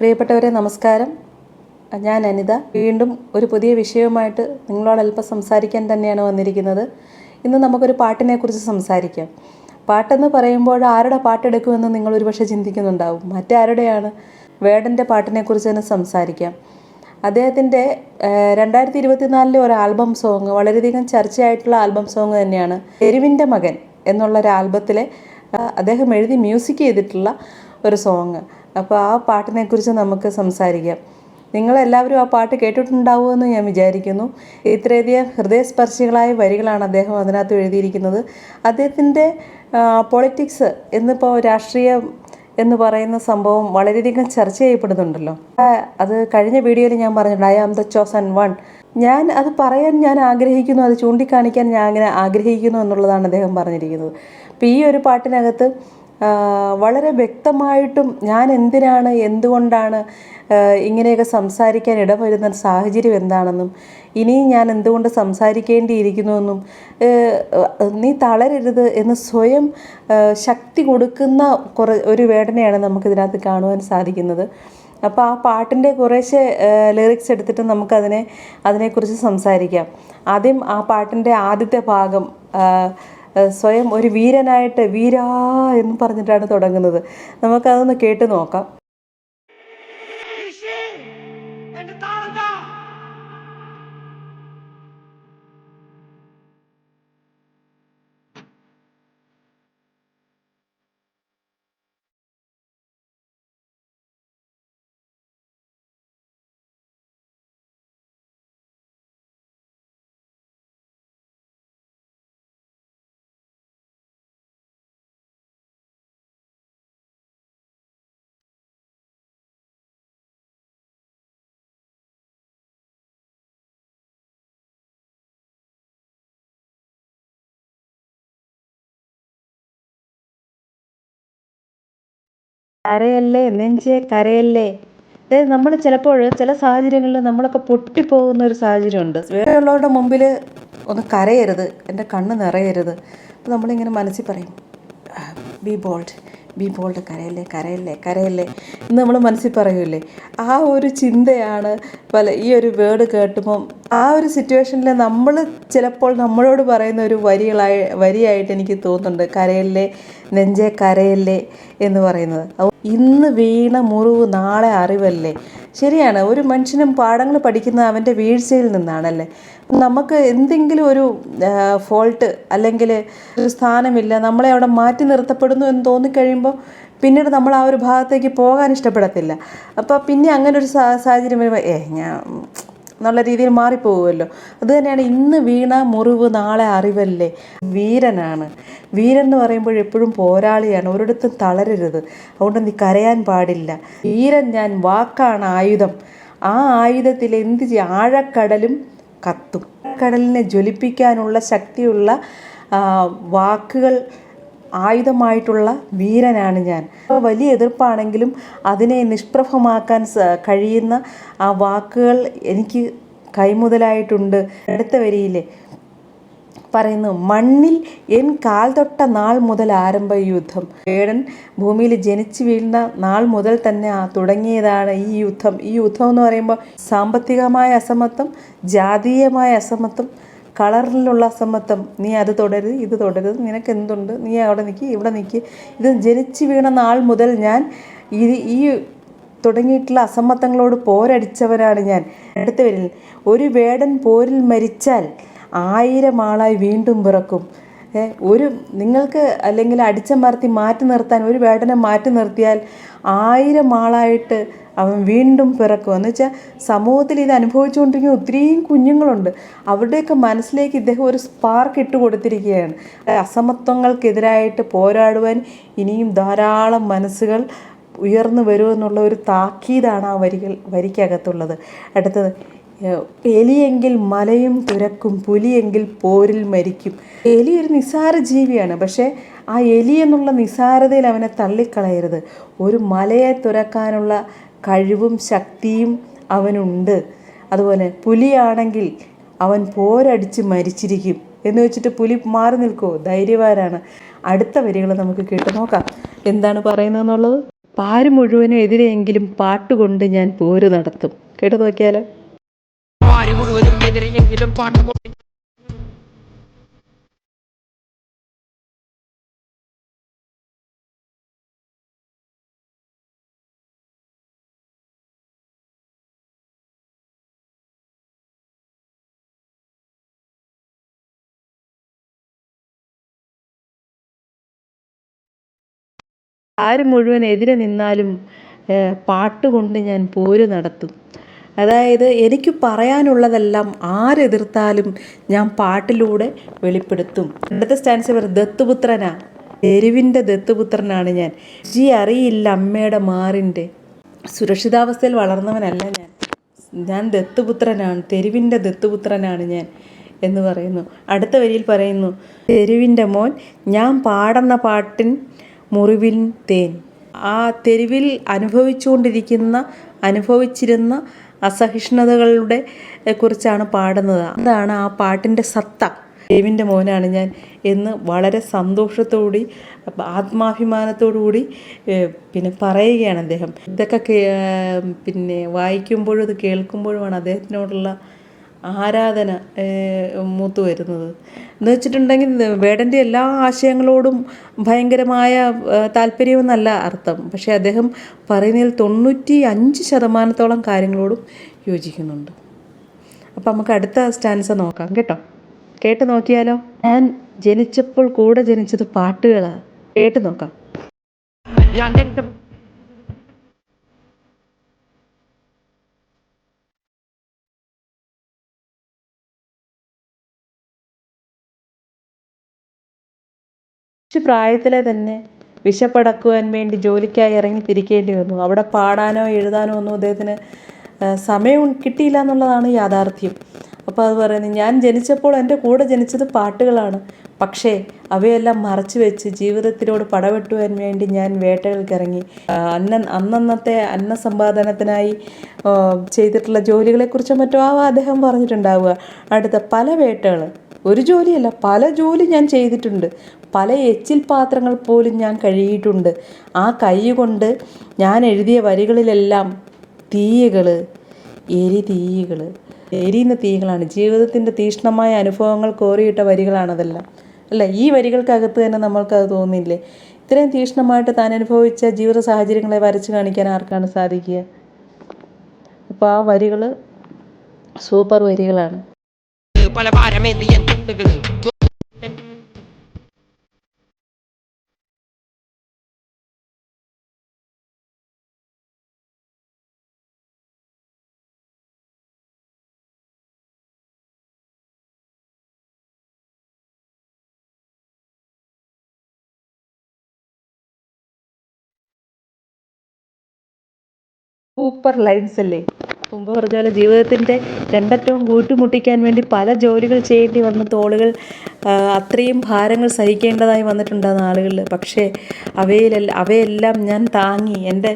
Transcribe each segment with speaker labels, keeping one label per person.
Speaker 1: പ്രിയപ്പെട്ടവരെ നമസ്കാരം. ഞാൻ അനിത. വീണ്ടും ഒരു പുതിയ വിഷയവുമായിട്ട് നിങ്ങളോട് അല്പം സംസാരിക്കാൻ തന്നെയാണ് വന്നിരിക്കുന്നത്. ഇന്ന് നമുക്കൊരു പാട്ടിനെക്കുറിച്ച് സംസാരിക്കാം. പാട്ടെന്ന് പറയുമ്പോൾ ആരുടെ പാട്ടെടുക്കുമെന്ന് നിങ്ങൾ ഒരുപക്ഷെ ചിന്തിക്കുന്നുണ്ടാവും. മറ്റാരുടെയാണ്? വേടൻ്റെ പാട്ടിനെക്കുറിച്ച് തന്നെ സംസാരിക്കാം. അദ്ദേഹത്തിൻ്റെ 2024 ഒരു ആൽബം സോങ്, വളരെയധികം ചർച്ചയായിട്ടുള്ള ആൽബം സോങ് തന്നെയാണ് തെരുവിൻ്റെ മകൻ എന്നുള്ളൊരു ആൽബത്തിലെ അദ്ദേഹം എഴുതി മ്യൂസിക് ചെയ്തിട്ടുള്ള ഒരു സോങ്. അപ്പോൾ ആ പാട്ടിനെക്കുറിച്ച് നമുക്ക് സംസാരിക്കാം. നിങ്ങളെല്ലാവരും ആ പാട്ട് കേട്ടിട്ടുണ്ടാവുമെന്ന് ഞാൻ വിചാരിക്കുന്നു. ഇത്രയധികം ഹൃദയസ്പർശികളായ വരികളാണ് അദ്ദേഹം അതിനകത്ത് എഴുതിയിരിക്കുന്നത്. അദ്ദേഹത്തിൻ്റെ പൊളിറ്റിക്സ് എന്നിപ്പോൾ രാഷ്ട്രീയം എന്ന് പറയുന്ന സംഭവം വളരെയധികം ചർച്ച ചെയ്യപ്പെടുന്നുണ്ടല്ലോ. അത് കഴിഞ്ഞ വീഡിയോയിൽ ഞാൻ പറഞ്ഞിട്ടുണ്ട്, I am the chosen one. ഞാൻ അത് പറയാൻ ഞാൻ ആഗ്രഹിക്കുന്നു, അത് ചൂണ്ടിക്കാണിക്കാൻ ഞാൻ അങ്ങനെ ആഗ്രഹിക്കുന്നു എന്നുള്ളതാണ് അദ്ദേഹം പറഞ്ഞിരിക്കുന്നത്. അപ്പോൾ ഈ ഒരു പാട്ടിനകത്ത് വളരെ വ്യക്തമായിട്ടും ഞാൻ എന്തുകൊണ്ടാണ് ഇങ്ങനെയൊക്കെ സംസാരിക്കാൻ ഇടവരുന്ന സാഹചര്യം എന്താണെന്നും ഇനിയും ഞാൻ എന്തുകൊണ്ട് സംസാരിക്കേണ്ടിയിരിക്കുന്നുവെന്നും നീ തളരരുത് എന്ന് സ്വയം ശക്തി കൊടുക്കുന്ന ഒരു വേടനെയാണ് നമുക്കിതിനകത്ത് കാണുവാൻ സാധിക്കുന്നത്. അപ്പോൾ ആ പാട്ടിൻ്റെ കുറേശ്ശെ ലിറിക്സ് എടുത്തിട്ട് അതിനെക്കുറിച്ച് സംസാരിക്കാം. ആദ്യം ആ പാട്ടിൻ്റെ ആദ്യത്തെ ഭാഗം സ്വയം ഒരു വീരനായിട്ട് വീരാ എന്ന് പറഞ്ഞിട്ടാണ് തുടങ്ങുന്നത്. നമുക്കതൊന്ന് കേട്ട് നോക്കാം. കരയല്ലേ നെഞ്ചേ കരയല്ലേ. അതായത് നമ്മൾ ചിലപ്പോൾ ചില സാഹചര്യങ്ങളിൽ നമ്മളൊക്കെ പൊട്ടിപ്പോകുന്ന ഒരു സാഹചര്യമുണ്ട്. വേറെയുള്ളവരുടെ മുമ്പിൽ ഒന്ന് കരയരുത്, എൻ്റെ കണ്ണ് നിറയരുത്. അപ്പോൾ നമ്മളിങ്ങനെ മനസ്സിൽ പറയും, ബി ബോൾഡ്, കരയല്ലേ കരയല്ലേ കരയല്ലേ എന്ന് നമ്മൾ മനസ്സിൽ പറയൂലേ. ആ ഒരു ചിന്തയാണ് ഈ ഒരു വേർഡ് കേട്ടുമ്പം ആ ഒരു സിറ്റുവേഷനിൽ നമ്മൾ ചിലപ്പോൾ നമ്മളോട് പറയുന്ന ഒരു വരിയായിട്ട് എനിക്ക് തോന്നുന്നുണ്ട്, കരയല്ലേ നെഞ്ചേ കരയല്ലേ എന്ന് പറയുന്നത്. ഇന്ന് വീണ മുറിവ് നാളെ അറിവല്ലേ. ശരിയാണ്, ഒരു മനുഷ്യനും പാഠങ്ങൾ പഠിക്കുന്നത് അവൻ്റെ വീഴ്ചയിൽ നിന്നാണല്ലേ. നമുക്ക് എന്തെങ്കിലും ഒരു ഫോൾട്ട് അല്ലെങ്കിൽ ഒരു സ്ഥാനമില്ല, നമ്മളെ അവിടെ മാറ്റി നിർത്തപ്പെടുന്നു എന്ന് തോന്നിക്കഴിയുമ്പോൾ പിന്നീട് നമ്മൾ ആ ഒരു ഭാഗത്തേക്ക് പോകാൻ ഇഷ്ടപ്പെടത്തില്ല. അപ്പോൾ പിന്നെ അങ്ങനെ ഒരു സാഹചര്യം വരുമ്പോൾ ഞാൻ എന്നുള്ള രീതിയിൽ മാറിപ്പോകുമല്ലോ. അതുതന്നെയാണ് ഇന്ന് വീണ മുറിവ് നാളെ അറിവല്ലേ. വീരനാണ്. വീരൻ എന്ന് പറയുമ്പോൾ എപ്പോഴും പോരാളിയാണ്, ഒരിടത്തും തളരരുത്. അതുകൊണ്ട് നീ കരയാൻ പാടില്ല. വീരൻ ഞാൻ, വാക്കാണ് ആയുധം. ആ ആയുധത്തിൽ എന്ത് ആഴക്കടലും കത്തും. കടലിനെ ജ്വലിപ്പിക്കാനുള്ള ശക്തിയുള്ള വാക്കുകൾ ആയുധമായിട്ടുള്ള വീരനാണ് ഞാൻ. വലിയ എതിർപ്പാണെങ്കിലും അതിനെ നിഷ്പ്രഭമാക്കാൻ കഴിയുന്ന ആ വാക്കുകൾ എനിക്ക് കൈമുതലായിട്ടുണ്ട്. അടുത്ത വരിയിലെ പറയുന്നു, മണ്ണിൽ എൻ കാൽ തൊട്ട നാൾ മുതൽ ആരംഭ യുദ്ധം. വേടൻ ഭൂമിയിൽ ജനിച്ചു വീഴുന്ന നാൾ മുതൽ തന്നെ തുടങ്ങിയതാണ് ഈ യുദ്ധം. ഈ യുദ്ധം എന്ന് പറയുമ്പോൾ സാമ്പത്തികമായ അസമത്വം, ജാതീയമായ അസമത്വം, കളറിലുള്ള അസമത്വം. നീ അത് തുടരുത്, ഇത് തുടരുത്, നിനക്ക് എന്തുണ്ട്, നീ അവിടെ നിൽക്കി, ഇവിടെ നിൽക്കി. ഇത് ജനിച്ചു വീണ നാൾ മുതൽ ഞാൻ ഈ തുടങ്ങിയിട്ടുള്ള അസമത്വങ്ങളോട് പോരടിച്ചവനാണ് ഞാൻ. അടുത്ത വരിൽ, ഒരു വേടൻ പോരിൽ മരിച്ചാൽ 1000 ആളായി വീണ്ടും പിറക്കും. നിങ്ങൾക്ക് അല്ലെങ്കിൽ അടിച്ചമർത്തി മാറ്റി നിർത്താൻ ഒരു വേടനെ മാറ്റി നിർത്തിയാൽ 1000 ആളായിട്ട് അവൻ വീണ്ടും പിറക്കും. എന്ന് വെച്ചാൽ സമൂഹത്തിൽ ഇത് അനുഭവിച്ചുകൊണ്ടിരിക്കുന്ന ഒത്തിരിയും കുഞ്ഞുങ്ങളുണ്ട്. അവരുടെയൊക്കെ മനസ്സിലേക്ക് ഇദ്ദേഹം ഒരു സ്പാർക്ക് ഇട്ട് കൊടുത്തിരിക്കുകയാണ്. അസമത്വങ്ങൾക്കെതിരായിട്ട് പോരാടുവാൻ ഇനിയും ധാരാളം മനസ്സുകൾ ഉയർന്നു വരുമെന്നുള്ള ഒരു താക്കീതാണ് ആ വരിക്കകത്തുള്ളത്. അടുത്തത്, എലിയെങ്കിൽ മലയും തുരക്കും, പുലിയെങ്കിൽ പോരിൽ മരിക്കും. എലി ഒരു നിസ്സാര ജീവിയാണ്, പക്ഷേ ആ എലി എന്നുള്ള നിസ്സാരതയിൽ അവനെ തള്ളിക്കളയരുത്. ഒരു മലയെ തുരക്കാനുള്ള കഴിവും ശക്തിയും അവനുണ്ട്. അതുപോലെ പുലിയാണെങ്കിൽ അവൻ പോരടിച്ച് മരിച്ചിരിക്കും എന്ന് വെച്ചിട്ട് പുലി മാറി നിൽക്കുമോ? ധൈര്യവാനാണ്. അടുത്ത വരികൾ നമുക്ക് കേട്ട് നോക്കാം എന്താണ് പറയുന്നതെന്നുള്ളത്. പാര് മുഴുവനും എതിരെയെങ്കിലും പാട്ടുകൊണ്ട് ഞാൻ പോര് നടത്തും. കേട്ടു നോക്കിയാലോ.
Speaker 2: പാര് മുഴുവനും എതിരെയെങ്കിലും പാട്ടുകൊണ്ട്
Speaker 1: ആര് മുഴുവൻ എതിരെ നിന്നാലും പാട്ടുകൊണ്ട് ഞാൻ പോര് നടത്തും. അതായത് എനിക്ക് പറയാനുള്ളതെല്ലാം ആരെതിർത്താലും ഞാൻ പാട്ടിലൂടെ വെളിപ്പെടുത്തും. അടുത്ത സ്റ്റാൻസ് പറയും, ദത്തുപുത്രനാ, തെരുവിൻ്റെ ദത്തുപുത്രനാണ് ഞാൻ. അറിയില്ല അമ്മയുടെ മാറിൻ്റെ. സുരക്ഷിതാവസ്ഥയിൽ വളർന്നവനല്ല ഞാൻ. ഞാൻ ദത്തുപുത്രനാണ്, തെരുവിൻ്റെ ദത്തുപുത്രനാണ് ഞാൻ എന്ന് പറയുന്നു. അടുത്ത വരിയിൽ പറയുന്നു, തെരുവിൻ്റെ മോൻ, ഞാൻ പാടുന്ന പാട്ടിൻ മുറിവിൻ തേൻ. ആ തെരുവിൽ അനുഭവിച്ചിരുന്ന അസഹിഷ്ണുതകളുടെ കുറിച്ചാണ് പാടുന്നത്. അതാണ് ആ പാട്ടിൻ്റെ സത്ത. തെരുവിൻ്റെ മോനാണ് ഞാൻ എന്ന് വളരെ സന്തോഷത്തോടുകൂടി ആത്മാഭിമാനത്തോടുകൂടി പിന്നെ പറയുകയാണ് അദ്ദേഹം. ഇതൊക്കെ പിന്നെ വായിക്കുമ്പോഴും ഇത് കേൾക്കുമ്പോഴുമാണ് അദ്ദേഹത്തിനോടുള്ള ആരാധന മൂത്തു വരുന്നത്. എന്ന് വെച്ചിട്ടുണ്ടെങ്കിൽ വേടൻ്റെ എല്ലാ ആശയങ്ങളോടും ഭയങ്കരമായ താല്പര്യമെന്നല്ല അർത്ഥം. പക്ഷേ അദ്ദേഹം പറയുന്നതിൽ 95% കാര്യങ്ങളോടും യോജിക്കുന്നുണ്ട്. അപ്പം നമുക്ക് അടുത്ത സ്റ്റാൻസ നോക്കാം കേട്ടോ. കേട്ട് നോക്കിയാലോ. ഞാൻ ജനിച്ചപ്പോൾ കൂടെ ജനിച്ചത് പാട്ടുകളാണ്. കേട്ട് നോക്കാം. പ്രായത്തിലെ തന്നെ വിശപ്പടക്കുവാൻ വേണ്ടി ജോലിക്കായി ഇറങ്ങി തിരിക്കേണ്ടി വന്നു. അവിടെ പാടാനോ എഴുതാനോ ഒന്നും അദ്ദേഹത്തിന് സമയം കിട്ടിയില്ല എന്നുള്ളതാണ് യാഥാർത്ഥ്യം. അപ്പോൾ അത് പറയുന്നത്, ഞാൻ ജനിച്ചപ്പോൾ എൻ്റെ കൂടെ ജനിച്ചത് പാട്ടുകളാണ്. പക്ഷേ അവയെല്ലാം മറച്ചു വെച്ച് ജീവിതത്തിനോട് പടവെട്ടുവാൻ വേണ്ടി ഞാൻ വേട്ടകൾക്കിറങ്ങി. അന്നന്നത്തെ അന്നസമ്പാദനത്തിനായി ചെയ്തിട്ടുള്ള ജോലികളെക്കുറിച്ചോ മറ്റോ അദ്ദേഹം പറഞ്ഞിട്ടുണ്ടാവുക. അടുത്ത പല വേട്ടകൾ, ഒരു ജോലിയല്ല പല ജോലി ഞാൻ ചെയ്തിട്ടുണ്ട്. പല എച്ചിൽ പാത്രങ്ങൾ പോലും ഞാൻ കഴുകിയിട്ടുണ്ട്. ആ കൈ കൊണ്ട് ഞാൻ എഴുതിയ വരികളിലെല്ലാം തീയകൾ, എരിയുന്ന തീകളാണ്. ജീവിതത്തിൻ്റെ തീക്ഷ്ണമായ അനുഭവങ്ങൾ കോറിയിട്ട വരികളാണതെല്ലാം, അല്ല ഈ വരികൾക്കകത്ത് തന്നെ നമ്മൾക്കത് തോന്നില്ലേ? ഇത്രയും തീക്ഷ്ണമായിട്ട് താൻ അനുഭവിച്ച ജീവിത സാഹചര്യങ്ങളെ വരച്ച് കാണിക്കാൻ ആർക്കാണ് സാധിക്കുക? അപ്പോൾ ആ വരികൾ സൂപ്പർ വരികളാണ്.
Speaker 2: പല ഭാരമേന്തിയ തുണ്ടുകൾ
Speaker 1: സൂപ്പർ ലൈൻസ് അല്ലേ? മുമ്പ് പറഞ്ഞ പോലെ ജീവിതത്തിൻ്റെ രണ്ടറ്റവും കൂട്ടുമുട്ടിക്കാൻ വേണ്ടി പല ജോലികൾ ചെയ്യേണ്ടി വന്ന തോളുകൾ അത്രയും ഭാരങ്ങൾ സഹിക്കേണ്ടതായി വന്നിട്ടുണ്ട് ആ നാളുകളിൽ. പക്ഷേ അവയെല്ലാം ഞാൻ താങ്ങി, എൻ്റെ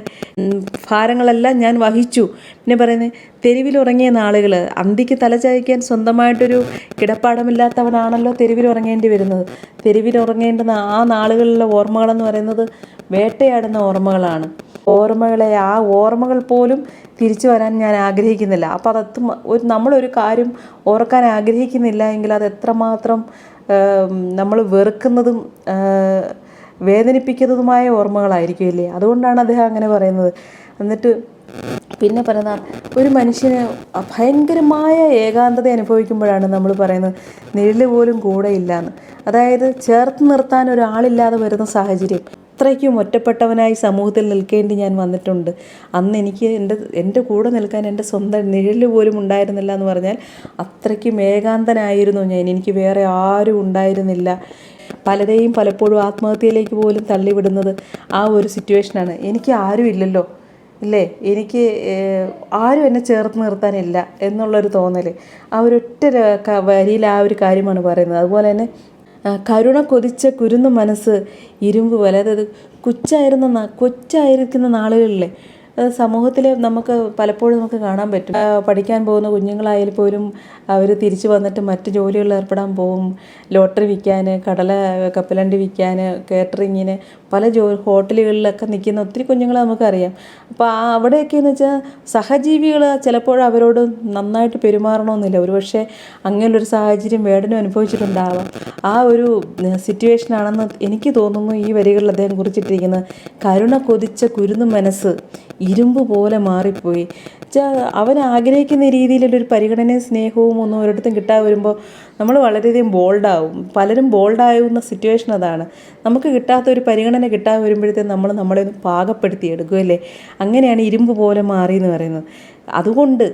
Speaker 1: ഭാരങ്ങളെല്ലാം ഞാൻ വഹിച്ചു. പിന്നെ പറയുന്നത്, തെരുവിലുറങ്ങിയ നാളുകൾ. അന്തിക്ക് തലചായ്ക്കാൻ സ്വന്തമായിട്ടൊരു കിടപ്പാടമില്ലാത്തവനാണല്ലോ തെരുവിലുറങ്ങേണ്ടി വരുന്നത്. തെരുവിലുറങ്ങേണ്ടുന്ന ആ നാളുകളിലെ ഓർമ്മകളെന്ന് പറയുന്നത് വേട്ടയാടുന്ന ഓർമ്മകളാണ്. ആ ഓർമ്മകൾ പോലും തിരിച്ചു വരാൻ ഞാൻ ആഗ്രഹിക്കുന്നില്ല. അപ്പോൾ നമ്മളൊരു കാര്യം ഓർക്കാൻ ആഗ്രഹിക്കുന്നില്ല എങ്കിൽ അത് എത്രമാത്രം നമ്മൾ വെറുക്കുന്നതും വേദനിപ്പിക്കുന്നതുമായ ഓർമ്മകളായിരിക്കും ഇല്ലേ? അതുകൊണ്ടാണ് അദ്ദേഹം അങ്ങനെ പറയുന്നത്. എന്നിട്ട് പിന്നെ പറയുന്ന, ഒരു മനുഷ്യന് ഭയങ്കരമായ ഏകാന്തത അനുഭവിക്കുമ്പോഴാണ് നമ്മൾ പറയുന്നത് നിഴല് പോലും കൂടെ ഇല്ലയെന്ന്. അതായത് ചേർത്ത് നിർത്താൻ ഒരാളില്ലാതെ വരുന്ന സാഹചര്യം. അത്രയ്ക്കും ഒറ്റപ്പെട്ടവനായി സമൂഹത്തിൽ നിൽക്കേണ്ടി ഞാൻ വന്നിട്ടുണ്ട്. അന്ന് എനിക്ക് എൻ്റെ കൂടെ നിൽക്കാൻ എൻ്റെ സ്വന്തം നിഴല് പോലും ഉണ്ടായിരുന്നില്ല എന്ന് പറഞ്ഞാൽ അത്രയ്ക്കും ഏകാന്തനായിരുന്നു ഞാൻ. എനിക്ക് വേറെ ആരും ഉണ്ടായിരുന്നില്ല. പലരെയും പലപ്പോഴും ആത്മഹത്യയിലേക്ക് പോലും തള്ളിവിടുന്നത് ആ ഒരു സിറ്റുവേഷനാണ്. എനിക്ക് ആരും ഇല്ലല്ലോ, ഇല്ലേ? എനിക്ക് ആരും എന്നെ ചേർത്ത് നിർത്താനില്ല എന്നുള്ളൊരു തോന്നൽ ആ ഒരൊറ്റ വരിയിൽ ആ ഒരു കാര്യമാണ് പറയുന്നത്. അതുപോലെ തന്നെ കരുണ കൊതിച്ച കുരുന്നു മനസ്സ് ഇരുമ്പ് പോലെ. അതായത് കൊച്ചായിരിക്കുന്ന നാളുകളിലെ സമൂഹത്തിൽ നമുക്ക് പലപ്പോഴും നമുക്ക് കാണാൻ പറ്റും. പഠിക്കാൻ പോകുന്ന കുഞ്ഞുങ്ങളായാലും പോലും അവർ തിരിച്ചു വന്നിട്ട് മറ്റ് ജോലികളിൽ ഏർപ്പെടാൻ പോകും. ലോട്ടറി വിൽക്കാൻ, കപ്പലണ്ടി വിൽക്കാൻ, കേറ്ററിങ്ങിന്, പല ഹോട്ടലുകളിലൊക്കെ നിൽക്കുന്ന ഒത്തിരി കുഞ്ഞുങ്ങളെ നമുക്കറിയാം. അപ്പോൾ അവിടെയൊക്കെയെന്ന് വെച്ചാൽ സഹജീവികൾ ചിലപ്പോൾ അവരോട് നന്നായിട്ട് പെരുമാറണമെന്നില്ല. ഒരുപക്ഷെ അങ്ങനെയുള്ളൊരു സാഹചര്യം വേടനും അനുഭവിച്ചിട്ടുണ്ടാവാം. ആ ഒരു സിറ്റുവേഷനാണെന്ന് എനിക്ക് തോന്നുന്നു ഈ വരികളിൽ അദ്ദേഹം കുറിച്ചിട്ടിരിക്കുന്നത്. കരുണ കൊതിച്ച കുരുന്നു മനസ്സ് ഇരുമ്പ് പോലെ മാറിപ്പോയി. അവൻ ആഗ്രഹിക്കുന്ന രീതിയിലുള്ളൊരു പരിഗണനയും സ്നേഹവും ഒന്നും ഒരിടത്തും കിട്ടാതെ വരുമ്പോൾ നമ്മൾ വളരെയധികം ബോൾഡാവും. പലരും ബോൾഡാവുന്ന സിറ്റുവേഷൻ അതാണ്. നമുക്ക് കിട്ടാത്ത ഒരു പരിഗണന കിട്ടാതെ വരുമ്പോഴത്തേക്കും നമ്മൾ നമ്മളെ ഒന്ന് പാകപ്പെടുത്തി എടുക്കുമല്ലേ. അങ്ങനെയാണ് ഇരുമ്പ് പോലെ മാറി എന്ന് പറയുന്നത്. അതുകൊണ്ട്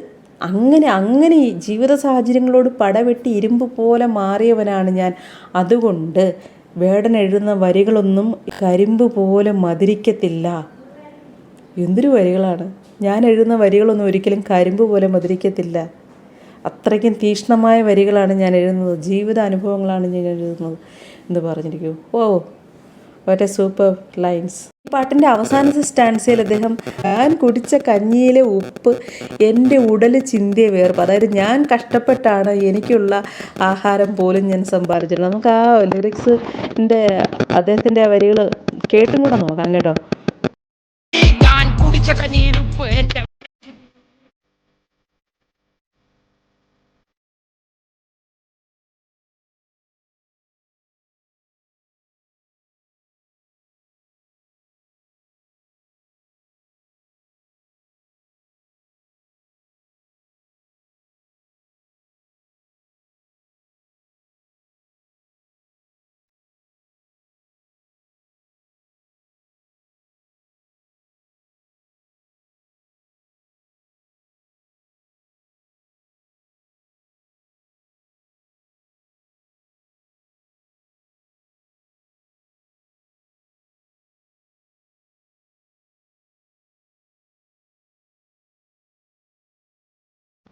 Speaker 1: അങ്ങനെ ഈ ജീവിത സാഹചര്യങ്ങളോട് പടവെട്ടി ഇരുമ്പ് പോലെ മാറിയവനാണ് ഞാൻ. അതുകൊണ്ട് വേടൻ എഴുതുന്ന വരികളൊന്നും കരിമ്പ് പോലെ മധുരിക്കത്തില്ല. എന്തൊരു വരികളാണ്! ഞാൻ എഴുതുന്ന വരികളൊന്നും ഒരിക്കലും കരിമ്പ് പോലെ മധുരിക്കത്തില്ല. അത്രയ്ക്കും തീക്ഷ്ണമായ വരികളാണ് ഞാൻ എഴുതുന്നത്, ജീവിത അനുഭവങ്ങളാണ് ഞാൻ എഴുതുന്നത് എന്ന് പറഞ്ഞിരിക്കൂ. What a super lines. ഈ പാട്ടിൻ്റെ അവസാനത്തെ സ്റ്റാൻസയിൽ അദ്ദേഹം ഞാൻ കുടിച്ച കഞ്ഞിയിലെ ഉപ്പ് എൻ്റെ ഉടൽ ചിന്തിയ വേർപ്പ്, അതായത് ഞാൻ കഷ്ടപ്പെട്ടാണ് എനിക്കുള്ള ആഹാരം പോലും ഞാൻ സമ്പാദിച്ചിട്ടുള്ളത്. നമുക്ക് ആ ലിറിക്സിൻ്റെ അദ്ദേഹത്തിൻ്റെ വരികൾ കേട്ടും കൂടെ നോക്കാം കേട്ടോ.
Speaker 2: ഞാൻ കുടിച്ച കഞ്ഞിയിൽ ഉപ്പ് എൻ്റെ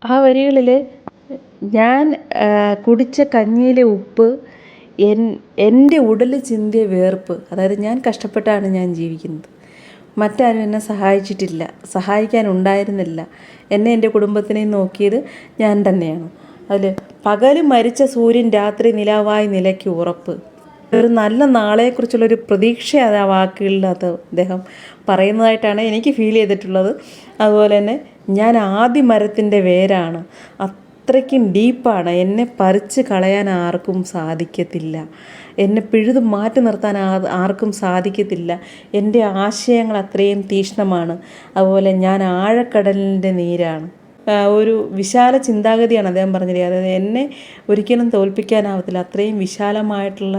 Speaker 1: ആ വരികളിൽ ഞാൻ കുടിച്ച കഞ്ഞിയിലെ ഉപ്പ് എൻ്റെ ഉടൽ ചിന്തിയ വേർപ്പ്, അതായത് ഞാൻ കഷ്ടപ്പെട്ടാണ് ഞാൻ ജീവിക്കുന്നത്. മറ്റാരും എന്നെ സഹായിച്ചിട്ടില്ല, സഹായിക്കാനുണ്ടായിരുന്നില്ല. എന്നെ എൻ്റെ കുടുംബത്തിനെയും നോക്കിയത് ഞാൻ തന്നെയാണ്. അതിൽ പകല് മരിച്ച സൂര്യൻ രാത്രി നിലാവായി നിലയ്ക്ക് ഉറപ്പ്. ഒരു നല്ല നാളെക്കുറിച്ചുള്ളൊരു പ്രതീക്ഷ അത് ആ വാക്കുകളിനകത്ത് അദ്ദേഹം പറയുന്നതായിട്ടാണ് എനിക്ക് ഫീൽ ചെയ്തിട്ടുള്ളത്. അതുപോലെ തന്നെ ഞാൻ ആദി മരത്തിൻ്റെ വേരാണ്, അത്രയ്ക്കും ഡീപ്പാണ്, എന്നെ പറിച്ച് കളയാൻ ആർക്കും സാധിക്കത്തില്ല, എന്നെ പിഴുതു മാറ്റി നിർത്താൻ ആർക്കും സാധിക്കത്തില്ല, എൻ്റെ ആശയങ്ങൾ അത്രയും തീക്ഷ്ണമാണ്. അതുപോലെ ഞാൻ ആഴക്കടലിൻ്റെ നീരാണ്. ഒരു വിശാല ചിന്താഗതിയാണ് അദ്ദേഹം പറഞ്ഞിരിക്കുന്നത്. അതായത് എന്നെ ഒരിക്കലും തോൽപ്പിക്കാനാവത്തില്ല, അത്രയും വിശാലമായിട്ടുള്ള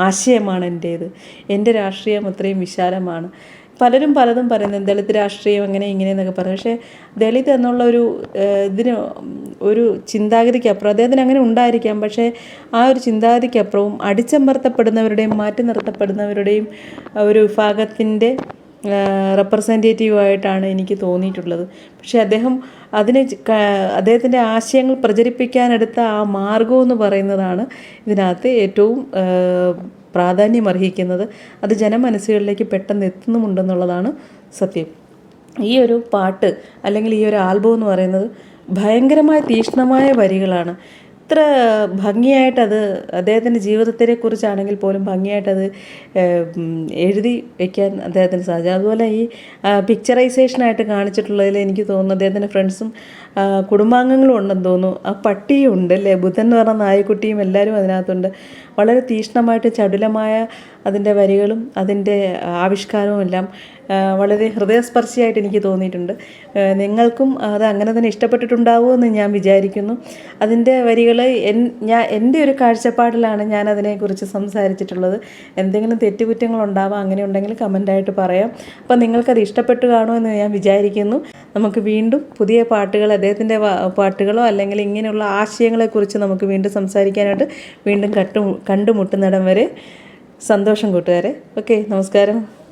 Speaker 1: ആശയമാണ് എൻ്റേത്. എൻ്റെ രാഷ്ട്രീയം അത്രയും വിശാലമാണ്. പലരും പലതും പറയുന്നത് ദളിത് രാഷ്ട്രീയം അങ്ങനെ ഇങ്ങനെയെന്നൊക്കെ പറയും. പക്ഷേ ദളിത് എന്നുള്ള ഇതിന് ഒരു ചിന്താഗതിക്കപ്പുറം അദ്ദേഹത്തിന് അങ്ങനെ ഉണ്ടായിരിക്കാം. പക്ഷേ ആ ഒരു ചിന്താഗതിക്കപ്പുറവും അടിച്ചമർത്തപ്പെടുന്നവരുടെയും മാറ്റി നിർത്തപ്പെടുന്നവരുടെയും ഒരു വിഭാഗത്തിൻ്റെ റെപ്രസെൻറ്റേറ്റീവായിട്ടാണ് എനിക്ക് തോന്നിയിട്ടുള്ളത്. പക്ഷേ അദ്ദേഹത്തിൻ്റെ ആശയങ്ങൾ പ്രചരിപ്പിക്കാനെടുത്ത ആ മാർഗമെന്ന് പറയുന്നതാണ് ഇതിനകത്ത് ഏറ്റവും പ്രാധാന്യമർഹിക്കുന്നത്. അത് ജനമനസ്സുകളിലേക്ക് പെട്ടെന്ന് എത്തുന്നുമുണ്ടെന്നുള്ളതാണ് സത്യം. ഈ ഒരു പാട്ട് അല്ലെങ്കിൽ ഈ ഒരു ആൽബം എന്ന് പറയുന്നത് ഭയങ്കരമായ തീക്ഷ്ണമായ വരികളാണ്. ഇത്ര ഭംഗിയായിട്ടത് അദ്ദേഹത്തിൻ്റെ ജീവിതത്തിനെ കുറിച്ചാണെങ്കിൽ പോലും ഭംഗിയായിട്ടത് എഴുതി വയ്ക്കാൻ അദ്ദേഹത്തിന് സാധിച്ചു. അതുപോലെ ഈ പിക്ചറൈസേഷനായിട്ട് കാണിച്ചിട്ടുള്ളതിൽ എനിക്ക് തോന്നുന്നു അദ്ദേഹത്തിൻ്റെ ഫ്രണ്ട്സും കുടുംബാംഗങ്ങളും ഉണ്ടെന്ന് തോന്നുന്നു. ആ പട്ടിയും ഉണ്ട് അല്ലേ, ബുധൻ എന്ന് പറഞ്ഞ നായ്ക്കുട്ടിയും എല്ലാവരും അതിനകത്തുണ്ട്. വളരെ തീക്ഷ്ണമായിട്ട് ചടുലമായ അതിൻ്റെ വരികളും അതിൻ്റെ ആവിഷ്കാരവും എല്ലാം വളരെ ഹൃദയസ്പർശിയായിട്ട് എനിക്ക് തോന്നിയിട്ടുണ്ട്. നിങ്ങൾക്കും അത് അങ്ങനെ തന്നെ ഇഷ്ടപ്പെട്ടിട്ടുണ്ടാവുമെന്ന് ഞാൻ വിചാരിക്കുന്നു. അതിൻ്റെ വരികൾ എൻ്റെ ഒരു കാഴ്ചപ്പാടിലാണ് ഞാൻ അതിനെക്കുറിച്ച് സംസാരിച്ചിട്ടുള്ളത്. എന്തെങ്കിലും തെറ്റുകുറ്റങ്ങളുണ്ടാവാം, അങ്ങനെ ഉണ്ടെങ്കിൽ കമൻ്റായിട്ട് പറയാം. അപ്പം നിങ്ങൾക്കത് ഇഷ്ടപ്പെട്ടു കാണുമെന്ന് ഞാൻ വിചാരിക്കുന്നു. നമുക്ക് വീണ്ടും പുതിയ പാട്ടുകൾ, അദ്ദേഹത്തിൻ്റെ പാട്ടുകളോ അല്ലെങ്കിൽ ഇങ്ങനെയുള്ള ആശയങ്ങളെക്കുറിച്ച് നമുക്ക് വീണ്ടും സംസാരിക്കാനായിട്ട് വീണ്ടും കണ്ടുമുട്ടുന്നിടം വരെ സന്തോഷം കൂട്ടുകാരെ. ഓക്കെ, നമസ്കാരം.